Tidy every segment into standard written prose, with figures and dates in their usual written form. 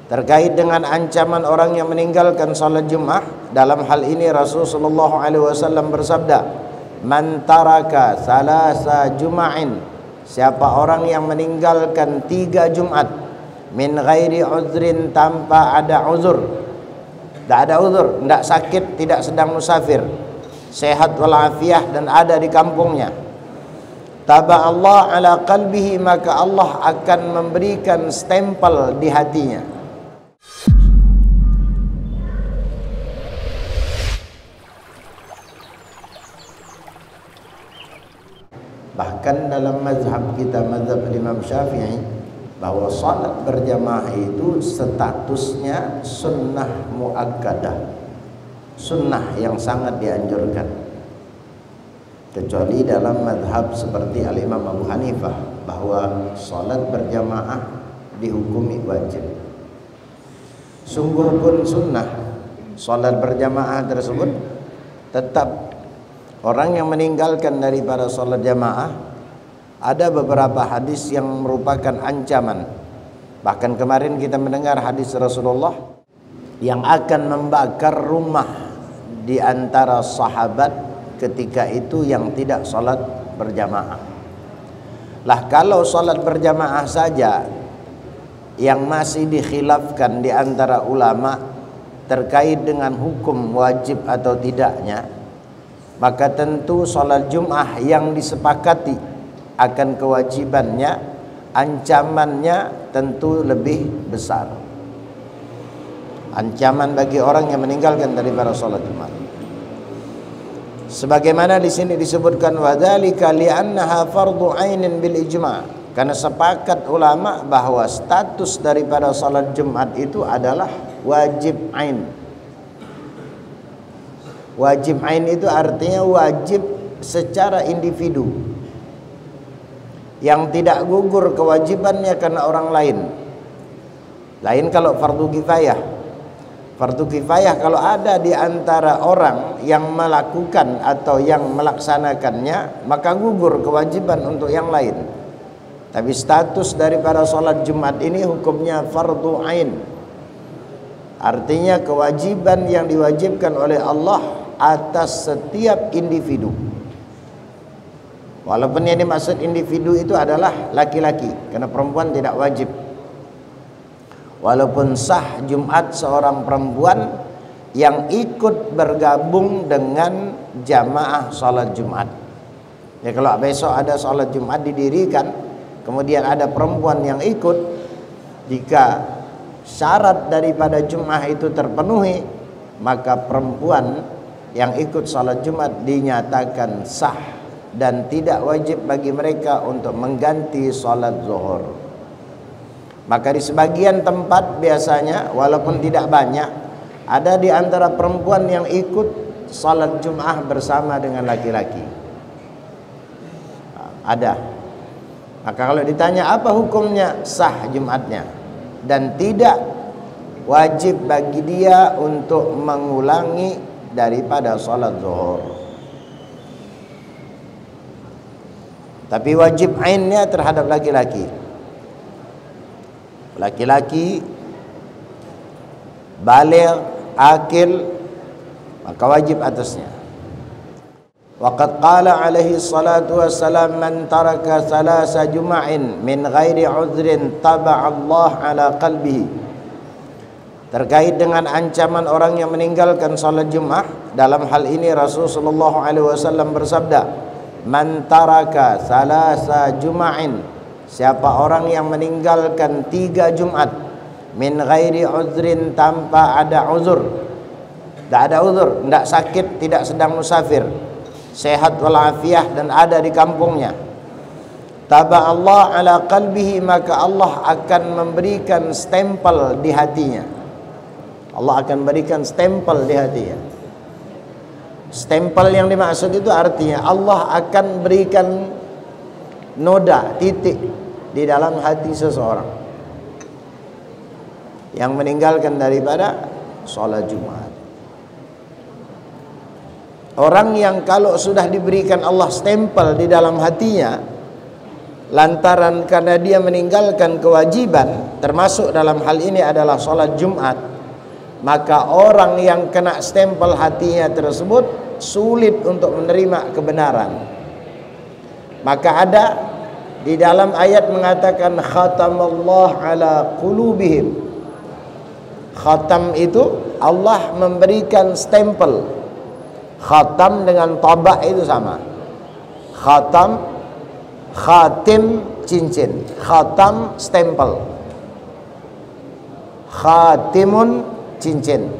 terkait dengan ancaman orang yang meninggalkan salat Jumat. Dalam hal ini Rasulullah SAW bersabda, "Man taraka salasa juma'in," siapa orang yang meninggalkan 3 Jumat, min ghairi uzrin, tanpa ada uzur. Tidak ada uzur, tidak sakit, tidak sedang musafir, sehat walafiah dan ada di kampungnya. Taba Allah ala qalbihi, maka Allah akan memberikan stempel di hatinya. Bahkan dalam mazhab kita, mazhab Imam Syafi'i, bahwa salat berjamaah itu statusnya sunnah muakkadah, sunnah yang sangat dianjurkan. Kecuali dalam mazhab seperti Al-Imam Abu Hanifah, bahwa salat berjamaah dihukumi wajib. Sungguh pun sunnah salat berjamaah tersebut, tetap orang yang meninggalkan daripada salat jamaah, ada beberapa hadis yang merupakan ancaman. Bahkan kemarin kita mendengar hadis Rasulullah yang akan membakar rumah di antara sahabat ketika itu yang tidak salat berjamaah. Lah kalau salat berjamaah saja yang masih dikhilafkan di antara ulama terkait dengan hukum wajib atau tidaknya, maka tentu salat Jum'ah yang disepakati akan kewajibannya, ancamannya tentu lebih besar. Ancaman bagi orang yang meninggalkan daripada salat Jumat. Sebagaimana di sini disebutkan, wadzalika li'annaha fardhu 'ainin bil ijma', karena sepakat ulama bahwa status daripada salat Jumat itu adalah wajib ain. Wajib ain itu artinya wajib secara individu, yang tidak gugur kewajibannya karena orang lain. Lain kalau fardu kifayah. Fardu kifayah kalau ada di antara orang yang melakukan atau yang melaksanakannya, maka gugur kewajiban untuk yang lain. Tapi status daripada salat Jumat ini hukumnya fardu ain. Artinya kewajiban yang diwajibkan oleh Allah atas setiap individu. Walaupun yang dimaksud individu itu adalah laki-laki, karena perempuan tidak wajib. Walaupun sah Jumat seorang perempuan yang ikut bergabung dengan jamaah salat Jumat. Ya, kalau besok ada salat Jumat didirikan, kemudian ada perempuan yang ikut, jika syarat daripada Jumat itu terpenuhi, maka perempuan yang ikut salat Jumat dinyatakan sah dan tidak wajib bagi mereka untuk mengganti salat zuhur. Maka di sebagian tempat biasanya, walaupun tidak banyak, ada di antara perempuan yang ikut salat Jumat bersama dengan laki-laki. Ada. Maka kalau ditanya apa hukumnya, sah Jumatnya dan tidak wajib bagi dia untuk mengulangi daripada salat zuhur. Tapi wajib ainnya terhadap laki-laki. Laki-laki baligh, akil, maka wajib atasnya. Waqad qala alaihi salatu wassalam, man taraka salasa juma'in min ghairi uzrin taba Allah ala qalbihi. Terkait dengan ancaman orang yang meninggalkan salat Jumat, dalam hal ini Rasulullah SAW bersabda, "Man taraka salasa juma'in," siapa orang yang meninggalkan 3 Jumat, min ghairi uzrin, tanpa ada uzur. Tidak ada uzur, tidak sakit, tidak sedang musafir, sehat walafiah dan ada di kampungnya. Taba Allah ala qalbihi, maka Allah akan memberikan stempel di hatinya. Allah akan berikan stempel di hatinya. Stempel yang dimaksud itu artinya Allah akan berikan noda, titik di dalam hati seseorang yang meninggalkan daripada sholat Jumat. Orang yang kalau sudah diberikan Allah stempel di dalam hatinya, lantaran karena dia meninggalkan kewajiban, termasuk dalam hal ini adalah sholat Jumat, maka orang yang kena stempel hatinya tersebut sulit untuk menerima kebenaran. Maka ada di dalam ayat mengatakan khatamallah ala qulubihim. Khatam itu Allah memberikan stempel. Khatam dengan tabak itu sama. Khatam, khatim, cincin. Khatam, stempel. Khatimun, cincin.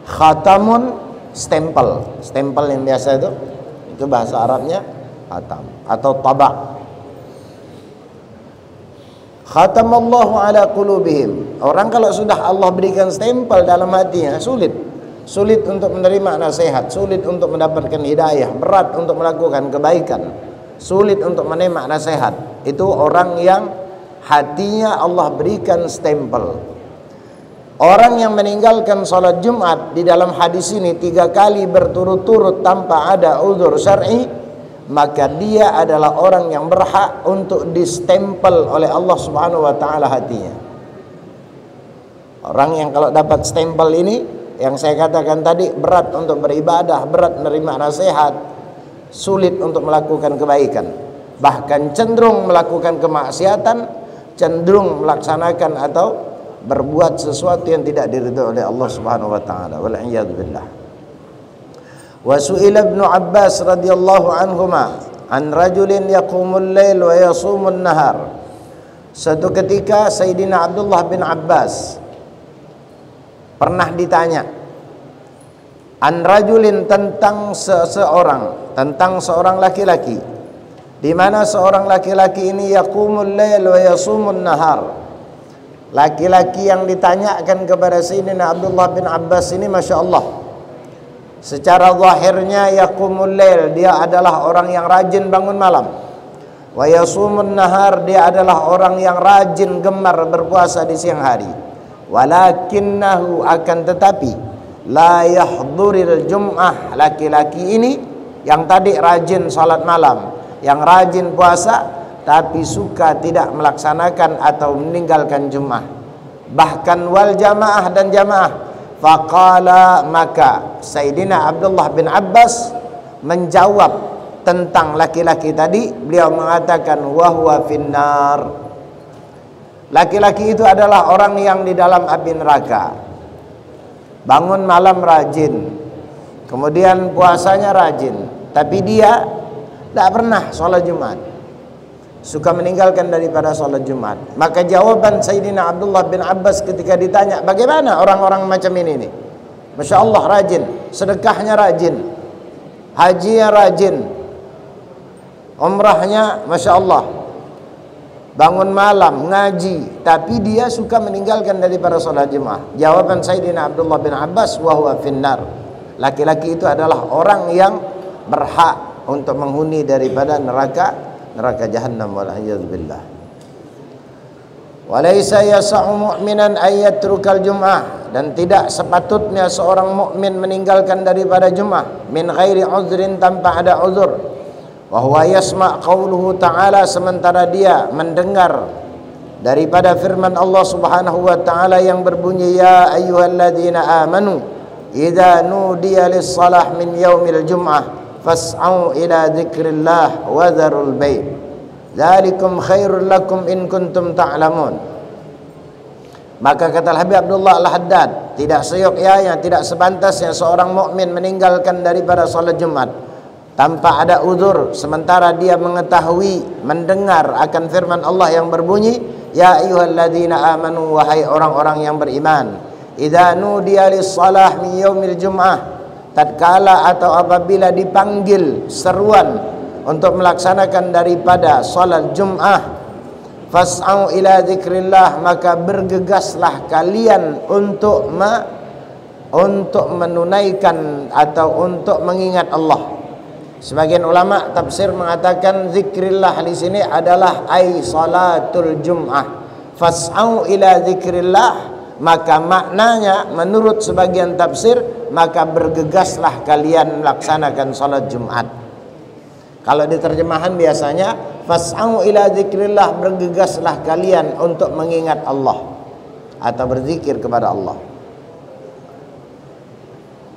Khatamun, stempel. Stempel yang biasa itu bahasa Arabnya khatam atau tabak. Khatamallahu ala qulubihim. Orang kalau sudah Allah berikan stempel dalam hatinya, sulit untuk menerima nasihat, sulit untuk mendapatkan hidayah, berat untuk melakukan kebaikan, sulit untuk menerima nasihat. Itu orang yang hatinya Allah berikan stempel. Orang yang meninggalkan sholat Jumat di dalam hadis ini 3 kali berturut-turut tanpa ada uzur syar'i, maka dia adalah orang yang berhak untuk distempel oleh Allah Subhanahu wa taala hatinya. Orang yang kalau dapat stempel ini, yang saya katakan tadi, berat untuk beribadah, berat menerima nasihat, sulit untuk melakukan kebaikan, bahkan cenderung melakukan kemaksiatan, cenderung melaksanakan atau berbuat sesuatu yang tidak diridhoi oleh Allah Subhanahu wa taala. Wal iyad billah. Wa su'ila Ibnu Abbas radhiyallahu anhuma an rajulin yaqumul lail wa yasumun nahar. Suatu ketika Sayyidina Abdullah bin Abbas pernah ditanya an rajulin tentang seorang laki-laki, di mana seorang laki-laki ini yaqumul lail wa yasumun nahar. Laki-laki yang ditanyakan kepada Sayyidina Abdullah bin Abbas ini, Masya Allah, secara zahirnya yaqumul lail, dia adalah orang yang rajin bangun malam. Wa yasumun nahar, dia adalah orang yang rajin gemar berpuasa di siang hari. Walakinnahu, akan tetapi, la yahduril jum'ah, laki-laki ini yang tadi rajin salat malam, yang rajin puasa, tapi suka tidak melaksanakan atau meninggalkan Jumat, bahkan wal jamaah, dan jamaah. Faqala, maka Sayyidina Abdullah bin Abbas menjawab tentang laki-laki tadi, beliau mengatakan wahwa finnar, laki-laki itu adalah orang yang di dalam api neraka. Bangun malam rajin, kemudian puasanya rajin, tapi dia tidak pernah sholat Jumat, suka meninggalkan daripada sholat Jumat. Maka jawaban Sayyidina Abdullah bin Abbas ketika ditanya, bagaimana orang-orang macam ini nih? Masya Allah rajin, sedekahnya rajin, hajinya rajin, umrahnya Masya Allah, bangun malam, ngaji, tapi dia suka meninggalkan daripada sholat Jumat. Jawaban Sayyidina Abdullah bin Abbas, wahwa finnar, laki-laki itu adalah orang yang berhak untuk menghuni daripada neraka jahannam, wal a'yadzu billah. Walaysa yas'u mu'minan ay yatrukal jum'ah, dan tidak sepatutnya seorang mukmin meninggalkan daripada Jumat min ghairi uzrin, tanpa ada uzur. Wa huwa yasma' qauluhu ta'ala, sementara dia mendengar daripada firman Allah Subhanahu wa taala yang berbunyi, ya ayyuhalladzina amanu idza nudiya lis-shalah min yaumil jum'ah fas'au ila dzikrillah wa dzarul bai' dzalikum khairul lakum in kuntum ta'lamun. Maka kata Habib Abdullah Al-Haddad, tidak seyogyanya, tidak sepantasnya seorang mukmin meninggalkan daripada salat Jumat tanpa ada uzur, sementara dia mengetahui, mendengar akan firman Allah yang berbunyi, ya ayyuhalladzina amanu, wahai orang-orang yang beriman, idza nudiya lis-shalah min yaumil jum'ah, tatkala atau apabila dipanggil seruan untuk melaksanakan daripada salat Jum'ah, fas'au ila dzikrillah, maka bergegaslah kalian untuk menunaikan atau untuk mengingat Allah. Sebagian ulama tafsir mengatakan zikrillah di sini adalah ai salatul Jum'ah. Fas'au ila dzikrillah, maka maknanya menurut sebagian tafsir, maka bergegaslah kalian melaksanakan salat Jumat. Kalau di terjemahan biasanya Fas'au ila zikrillah, bergegaslah kalian untuk mengingat Allah atau berzikir kepada Allah.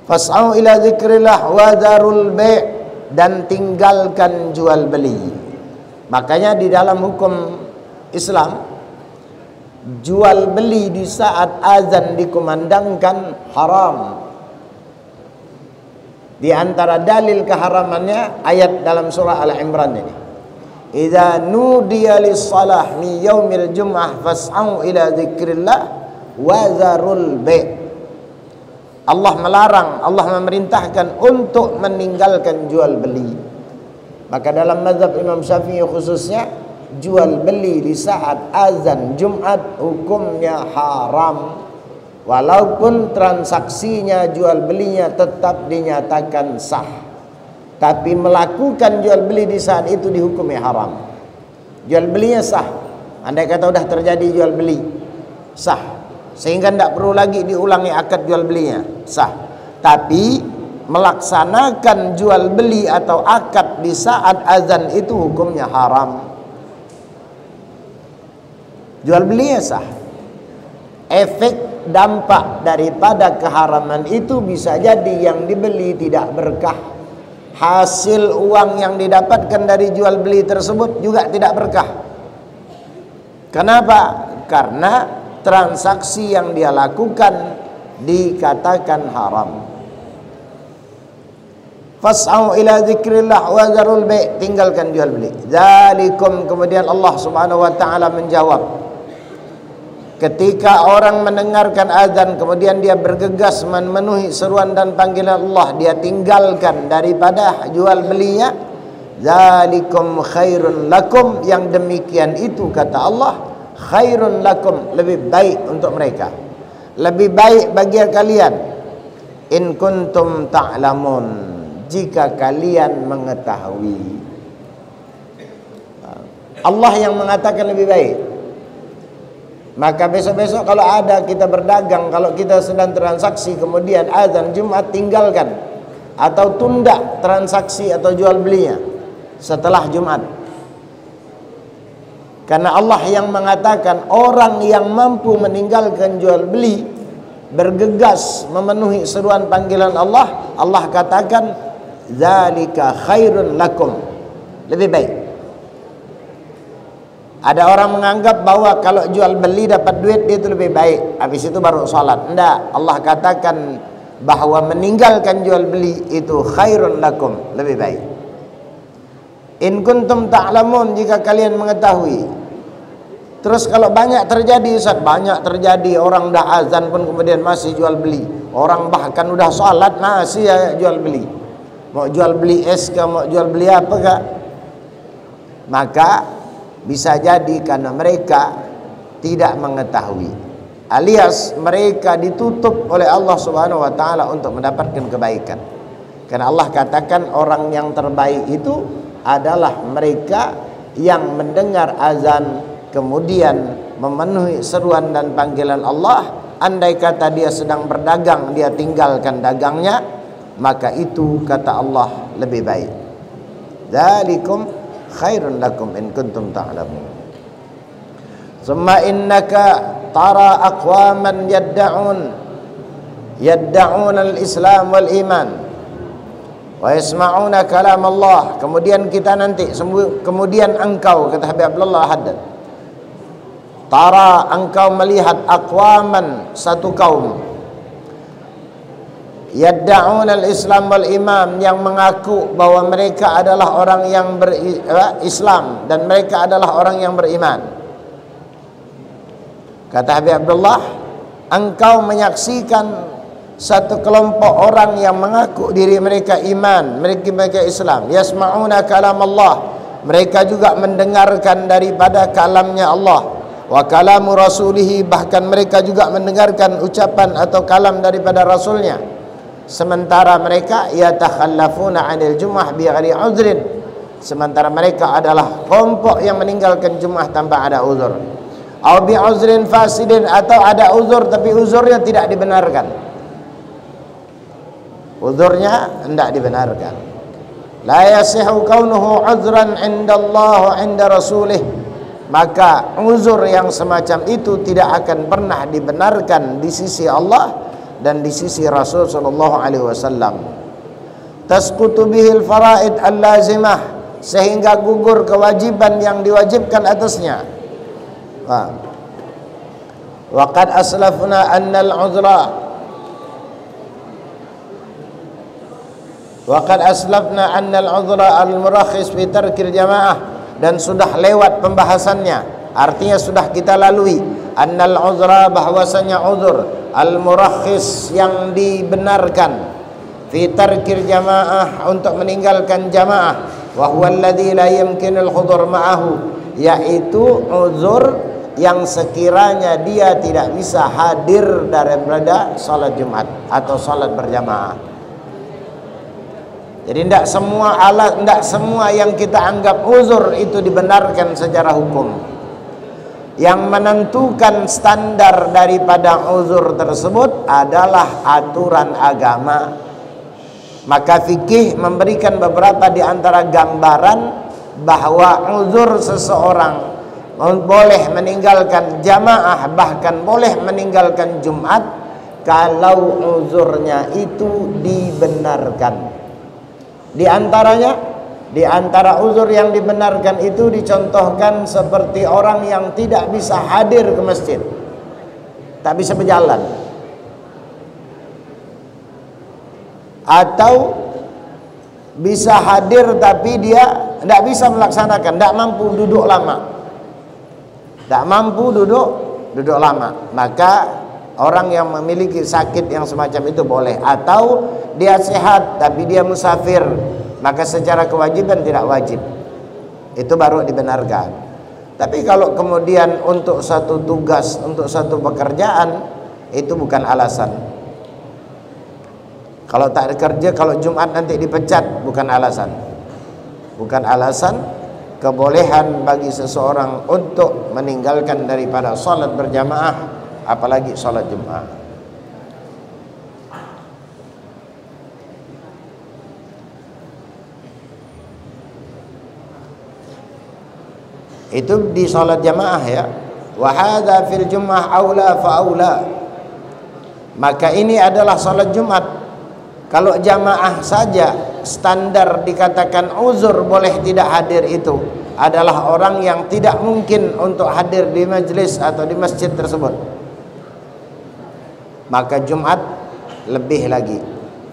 Fas'au ila zikrillah wa dzarul bai', dan tinggalkan jual beli. Makanya di dalam hukum Islam, jual beli di saat azan dikumandangkan haram. Di antara dalil keharamannya ayat dalam surah Al-Imran ini. Idza nudiya lis-shalah min yaumil jum'ah fas'au ila dzikrillah wa dzarul bai'. Allah melarang, Allah memerintahkan untuk meninggalkan jual beli. Maka dalam mazhab Imam Syafi'i khususnya, jual beli di saat azan Jumat hukumnya haram, walaupun transaksinya, jual belinya tetap dinyatakan sah. Tapi melakukan jual beli di saat itu dihukumi haram. Jual belinya sah, andai kata sudah terjadi jual beli, sah, sehingga tidak perlu lagi diulangi akad jual belinya, sah. Tapi melaksanakan jual beli atau akad di saat azan itu hukumnya haram. Jual belinya sah. Efek dampak daripada keharaman itu bisa jadi yang dibeli tidak berkah. Hasil uang yang didapatkan dari jual beli tersebut juga tidak berkah. Kenapa? Karena transaksi yang dia lakukan dikatakan haram. Fas'au ila dzikrillah wa dzarul bai', tinggalkan jual beli. Dzalikum, kemudian Allah Subhanahu wa taala menjawab, ketika orang mendengarkan azan kemudian dia bergegas memenuhi seruan dan panggilan Allah, dia tinggalkan daripada jual belinya, dzalikum khairun lakum, yang demikian itu kata Allah khairun lakum, lebih baik untuk mereka, lebih baik bagi kalian, in kuntum ta'lamun, jika kalian mengetahui. Allah yang mengatakan lebih baik. Maka besok-besok kalau ada kita berdagang, kalau kita sedang transaksi kemudian azan Jumat, tinggalkan atau tunda transaksi atau jual belinya setelah Jumat. Karena Allah yang mengatakan orang yang mampu meninggalkan jual beli, bergegas memenuhi seruan panggilan Allah, Allah katakan zalika khairun lakum, lebih baik. Ada orang menganggap bahwa kalau jual beli dapat duit dia itu lebih baik, habis itu baru salat. Tidak, Allah katakan bahwa meninggalkan jual beli itu khairun lakum, lebih baik. In kuntum ta'lamun, jika kalian mengetahui. Terus kalau banyak terjadi, Ustaz, banyak terjadi, orang dah azan pun kemudian masih jual beli. Orang bahkan udah salat masih ya jual beli. Mau jual beli es ke, mau jual beli apa kah? Maka bisa jadi karena mereka tidak mengetahui, alias mereka ditutup oleh Allah Subhanahu wa taala untuk mendapatkan kebaikan. Karena Allah katakan orang yang terbaik itu adalah mereka yang mendengar azan kemudian memenuhi seruan dan panggilan Allah. Andai kata dia sedang berdagang, dia tinggalkan dagangnya, maka itu kata Allah lebih baik. Dzalikum khairun lakum in kuntum ta'lamun. Summa innaka tara aqwaman yadda'un al-islam wal iman wa yasma'una kalam Allah. Kemudian kita nanti, kemudian engkau, kata Habib Abdullah Haddad, tara, engkau melihat, aqwaman, satu kaum, yadda'un al-islam wal imam, yang mengaku bahwa mereka adalah orang yang berislam dan mereka adalah orang yang beriman. Kata Habib Abdullah, engkau menyaksikan satu kelompok orang yang mengaku diri mereka iman, mereka Islam. Yasma'una kalam Allah, mereka juga mendengarkan daripada kalamnya Allah. Wa kalamu rasulihi, bahkan mereka juga mendengarkan ucapan atau kalam daripada rasulnya. Sementara mereka yatakhallafuna 'anil jum'ah bighairi uzrin, sementara mereka adalah kelompok yang meninggalkan Jumat tanpa ada uzur. Au bi uzrin fasidin, atau ada uzur tapi uzurnya tidak dibenarkan. Uzurnya tidak dibenarkan. la yasihu kaunuhu uzran 'inda Allah wa 'inda rasulih, maka uzur yang semacam itu tidak akan pernah dibenarkan di sisi Allah dan di sisi Rasul sallallahu alaihi wasallam. Tasqutu bihil faraid al-lazimah, sehingga gugur kewajiban yang diwajibkan atasnya. Wa qad aslafna anna al-'udra al-murakhis fi tarkil jamaah, dan sudah lewat pembahasannya, artinya sudah kita lalui. Annal uzra, bahwasanya uzur, al-murakhis yang dibenarkan, fi tarkil jamaah, untuk meninggalkan jamaah, wa huwa alladhi la yumkinul hudur ma'ahu, yaitu uzur yang sekiranya dia tidak bisa hadir daripada salat Jumat atau salat berjamaah. Jadi tidak semua yang kita anggap uzur itu dibenarkan secara hukum. Yang menentukan standar daripada uzur tersebut adalah aturan agama. Maka fikih memberikan beberapa di antara gambaran bahwa uzur seseorang boleh meninggalkan jamaah, bahkan boleh meninggalkan Jumat kalau uzurnya itu dibenarkan. Di antara uzur yang dibenarkan itu dicontohkan seperti orang yang tidak bisa hadir ke masjid, tak bisa berjalan, atau bisa hadir tapi dia tidak bisa melaksanakan, tidak mampu duduk lama, maka orang yang memiliki sakit yang semacam itu boleh. Atau dia sehat tapi dia musafir, maka secara kewajiban tidak wajib, itu baru dibenarkan. Tapi kalau kemudian untuk satu tugas, untuk satu pekerjaan, itu bukan alasan. Kalau tak kerja, kalau Jumat nanti dipecat, bukan alasan. Bukan alasan kebolehan bagi seseorang untuk meninggalkan daripada salat berjamaah, apalagi salat Jumat. Itu di salat jamaah ya. Wa hadza fil jum'ah aula fa aula. Maka ini adalah salat Jumat. Kalau jamaah saja standar dikatakan uzur boleh tidak hadir, itu adalah orang yang tidak mungkin untuk hadir di majlis atau di masjid tersebut. Maka Jumat lebih lagi.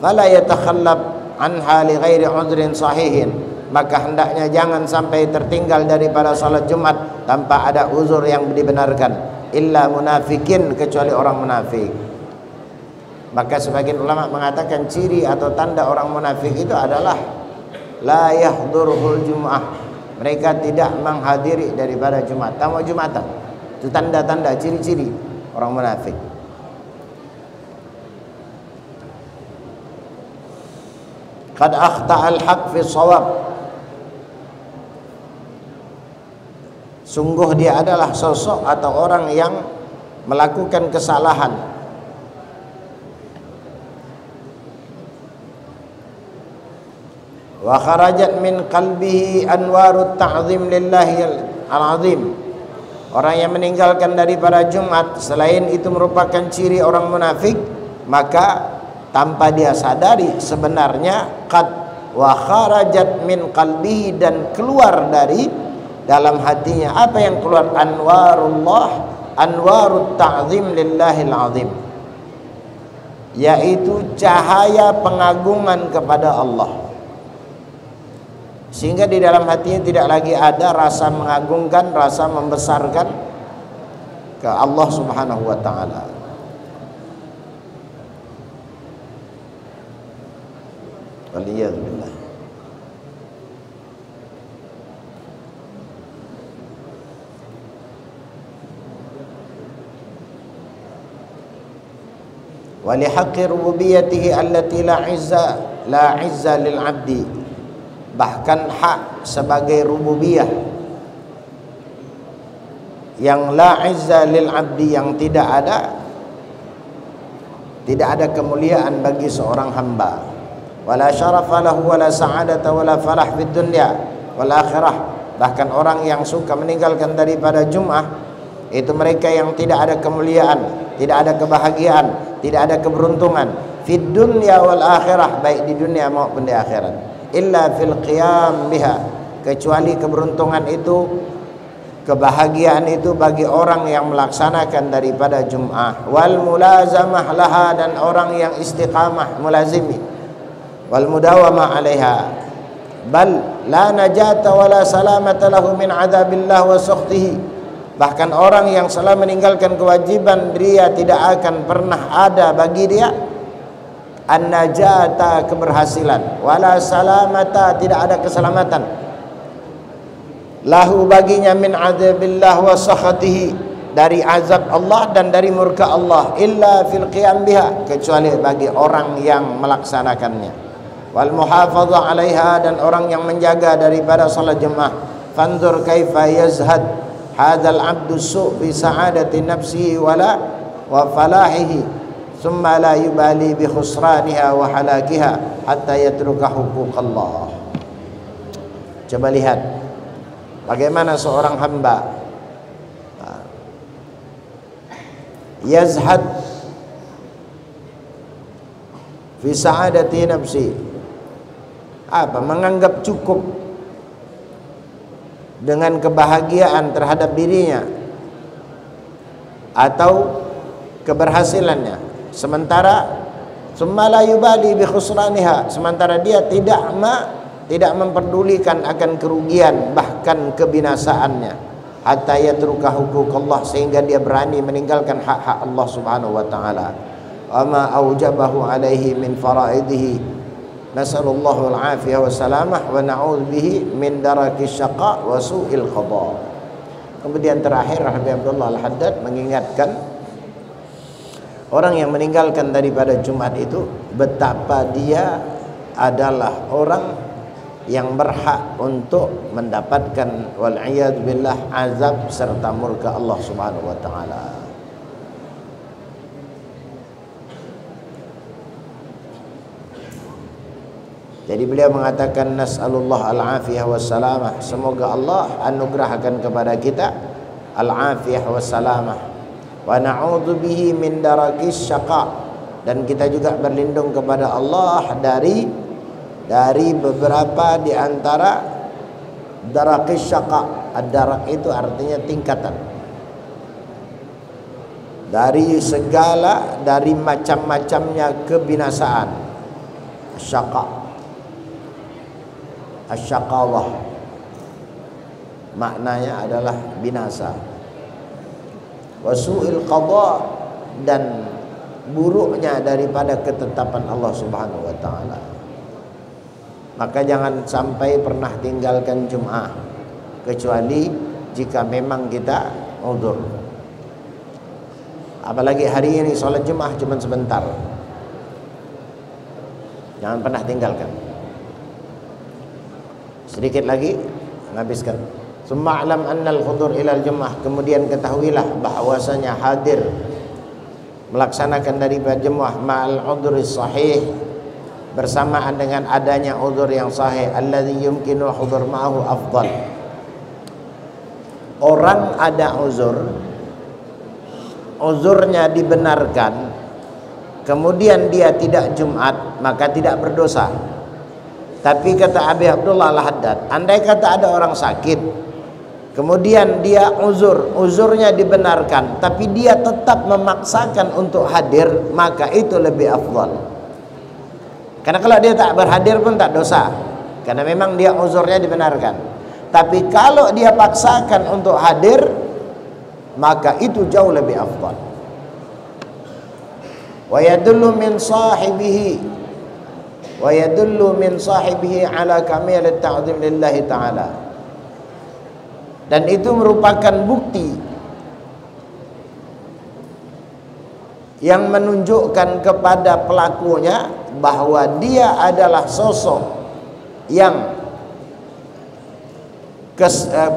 Fala yatakhallab anha li ghairi udhrin sahihin. Maka hendaknya jangan sampai tertinggal daripada salat Jumat tanpa ada uzur yang dibenarkan, illa munafikin, kecuali orang munafik. Maka sebagian ulama mengatakan ciri atau tanda orang munafik itu adalah la yahdurul jum'ah, mereka tidak menghadiri daripada Jumat, tamu Jumatan. Itu tanda-tanda, ciri-ciri orang munafik. Qad akhta'al haq fi shawab, sungguh dia adalah sosok atau orang yang melakukan kesalahan. Wa kharajat min qalbihi anwarut ta'zim lillahi al-azim. Orang yang meninggalkan daripada Jumat, selain itu merupakan ciri orang munafik, maka tanpa dia sadari sebenarnya qad wa kharajat min qalbihi, dan keluar dari dalam hatinya apa yang keluar? Anwarullah, anwarut ta'zim lillahil azim, yaitu cahaya pengagungan kepada Allah. Sehingga di dalam hatinya tidak lagi ada rasa mengagungkan, rasa membesarkan ke Allah Subhanahu wa taala. Waliyadzubillah. Wa li haqqi rububiyyatihi allati la izza lil 'abdi, bahkan hak sebagai rububiyah yang la izza lil 'abdi, yang tidak ada kemuliaan bagi seorang hamba. wala syarafa lahu wala sa'adata wala falah fid dunya wal akhirah. Bahkan orang yang suka meninggalkan daripada Jum'ah itu mereka yang tidak ada kemuliaan, tidak ada kebahagiaan, tidak ada keberuntungan fid dunya wal akhirah, baik di dunia maupun di akhirat. Illa fil qiyam biha, kecuali keberuntungan itu, kebahagiaan itu bagi orang yang melaksanakan daripada Jum'ah. Wal mulazamah laha, dan orang yang istiqamah mulazimi, wal mudawamah alaiha. Bal la najata wala salamata lahu min adzabillah wa sukhtihi. Bahkan orang yang salah meninggalkan kewajiban, dia tidak akan pernah ada bagi dia an-najata, keberhasilan, wala salamata, tidak ada keselamatan, lahu baginya min adzabillah wa sakhatihi, dari azab Allah dan dari murka Allah, illa fil qiyam biha, kecuali bagi orang yang melaksanakannya. Wal muhafazah 'alaiha, dan orang yang menjaga daripada salat jemaah. Fanzur kaifa yazhad hadzal 'abdu su' fi sa'adati nafsihi wala wa falahihi, thumma la yubali bi khusraniha wa halakiha hatta yatruka huquqallah. Coba lihat bagaimana seorang hamba yazhad fi sa'adati nafsi, menganggap cukup dengan kebahagiaan terhadap dirinya atau keberhasilannya, sementara summa yubali bi khusraniha, sementara dia tidak memperdulikan akan kerugian bahkan kebinasaannya, hatta yatruka huquqallah, sehingga dia berani meninggalkan hak-hak Allah Subhanahu wa taala. Wa ma aujabahu alaihi min faraidihi, nasallallahu al-afiyah wa salamah wa na'udzu bihi min daraki syaqa wa su'il qada. Kemudian terakhir Habib Abdullah Al-Haddad mengingatkan orang yang meninggalkan daripada Jumat itu betapa dia adalah orang yang berhak untuk mendapatkan wal iyad billah azab serta murka Allah Subhanahu wa taala. Jadi beliau mengatakan nas'alullah al-afiyah wassalamah, semoga Allah anugerahkan kepada kita al-afiyah wassalamah, wa na'udzu bihi min darakis syaqa, dan kita juga berlindung kepada Allah dari beberapa di antara darakis syaqa. Ad-darak itu artinya tingkatan, dari macam-macamnya kebinasaan. Syaqa, asyaqawah maknanya adalah binasa. Wasu'il qada, dan buruknya daripada ketetapan Allah Subhanahu wa taala. Maka jangan sampai pernah tinggalkan Jum'ah kecuali jika memang kita uzur. Apalagi hari ini salat Jum'ah cuma sebentar, jangan pernah tinggalkan. Sedikit lagi menghabiskan. Summa alam annal hudur ilal jum'ah, kemudian ketahuilah bahwasanya hadir melaksanakan daripada jum'ah ma'al udhri sahih, bersamaan dengan adanya uzur yang sahih, alladzi yumkinu hudur ma'ahu afdal. Orang ada uzurnya dibenarkan, kemudian dia tidak Jumat, maka tidak berdosa. Tapi kata Abi Abdullah Al-Haddad, andai kata ada orang sakit, kemudian dia uzurnya dibenarkan, tapi dia tetap memaksakan untuk hadir, maka itu lebih afdal. Karena kalau dia tak berhadir pun tak dosa, karena memang dia uzurnya dibenarkan. Tapi kalau dia paksakan untuk hadir, maka itu jauh lebih afdal. Wa yadullu min sahibihi ala kamil at-ta'zim lillahi ta'ala, dan itu merupakan bukti yang menunjukkan kepada pelakunya bahwa dia adalah sosok yang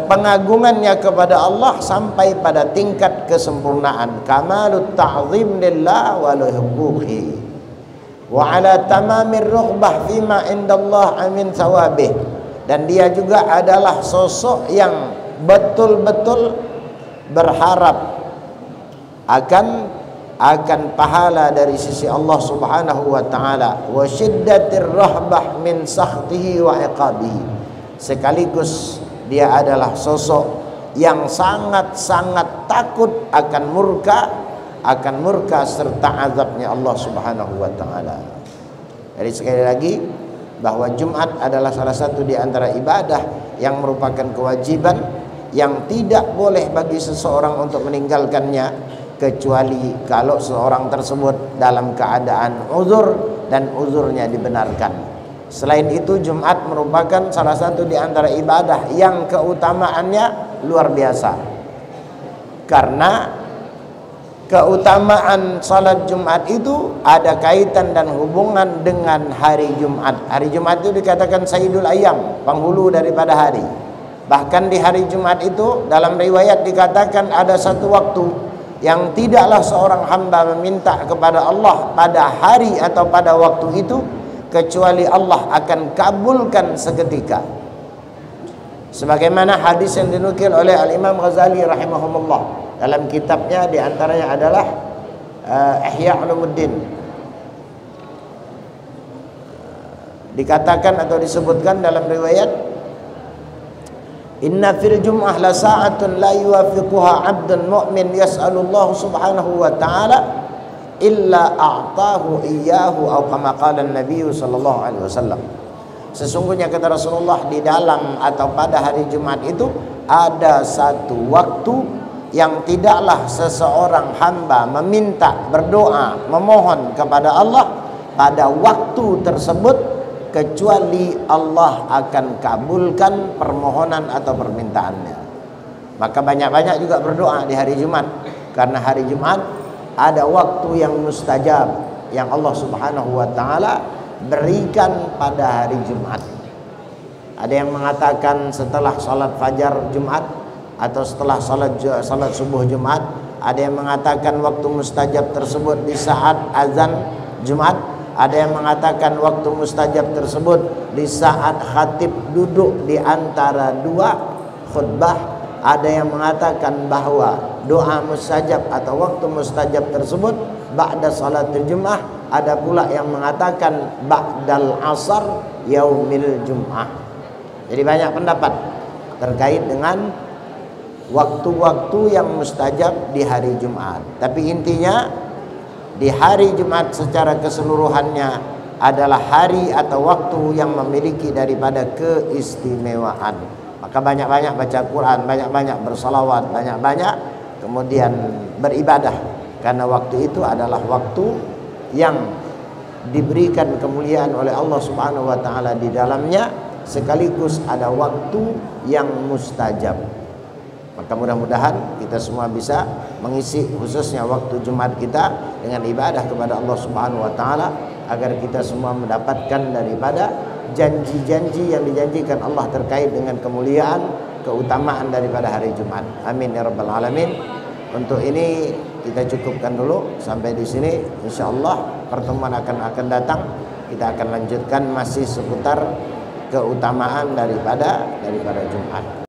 pengagungannya kepada Allah sampai pada tingkat kesempurnaan, kamalut ta'zim lillah wa li huquqihi wa ala tamamir rughbah fima indallah amin thawabih, dan dia juga adalah sosok yang betul-betul berharap akan pahala dari sisi Allah Subhanahu wa taala, wa syiddatir rahbah min sakhtihi wa iqabihi, sekaligus dia adalah sosok yang sangat-sangat takut akan murka serta azabnya Allah Subhanahu wa taala. Jadi sekali lagi bahwa Jumat adalah salah satu di antara ibadah yang merupakan kewajiban yang tidak boleh bagi seseorang untuk meninggalkannya, kecuali kalau seorang tersebut dalam keadaan uzur dan uzurnya dibenarkan. Selain itu, Jumat merupakan salah satu di antara ibadah yang keutamaannya luar biasa, karena keutamaan salat Jumat itu ada kaitan dan hubungan dengan hari Jumat. Hari Jumat itu dikatakan Sayyidul Ayyam, penghulu daripada hari. Bahkan di hari Jumat itu dalam riwayat dikatakan ada satu waktu yang tidaklah seorang hamba meminta kepada Allah pada hari atau pada waktu itu kecuali Allah akan kabulkan seketika. Sebagaimana hadis yang dinukil oleh Al-Imam Ghazali rahimahumullah dalam kitabnya, diantaranya adalah Ihya Ulumuddin. Dikatakan atau disebutkan dalam riwayat, inna fil jum'ah la sa'atun la yuwafiquha 'abdun mu'min yas'alullahu subhanahu wa ta'ala illa a'tahu iyyahu, atau kama qala an-nabiy sallallahu alaihi wasallam. Sesungguhnya kata Rasulullah, di dalam atau pada hari Jumat itu ada satu waktu yang tidaklah seseorang hamba meminta, berdoa, memohon kepada Allah pada waktu tersebut kecuali Allah akan kabulkan permohonan atau permintaannya. Maka banyak-banyak juga berdoa di hari Jumat, karena hari Jumat ada waktu yang mustajab yang Allah Subhanahu wa taala berikan pada hari Jumat. Ada yang mengatakan setelah salat fajar Jumat atau setelah salat subuh Jumat. Ada yang mengatakan waktu mustajab tersebut di saat azan Jumat. Ada yang mengatakan waktu mustajab tersebut di saat khatib duduk di antara dua khutbah. Ada yang mengatakan bahwa doa mustajab atau waktu mustajab tersebut ba'da salatul Jum'ah. Ada pula yang mengatakan ba'dal asar yaumil Jum'ah. Jadi banyak pendapat terkait dengan waktu-waktu yang mustajab di hari Jumat. Tapi intinya di hari Jumat secara keseluruhannya adalah hari atau waktu yang memiliki daripada keistimewaan. Maka banyak-banyak baca Quran, banyak-banyak bersalawat, banyak-banyak kemudian beribadah, karena waktu itu adalah waktu yang diberikan kemuliaan oleh Allah Subhanahu wa taala di dalamnya, sekaligus ada waktu yang mustajab. Maka mudah-mudahan kita semua bisa mengisi khususnya waktu Jumat kita dengan ibadah kepada Allah Subhanahu wa taala, agar kita semua mendapatkan daripada janji-janji yang dijanjikan Allah terkait dengan kemuliaan, keutamaan daripada hari Jumat. Amin ya rabbal alamin. Untuk ini kita cukupkan dulu sampai di sini. Insyaallah pertemuan akan datang kita akan lanjutkan masih seputar keutamaan daripada Jumat.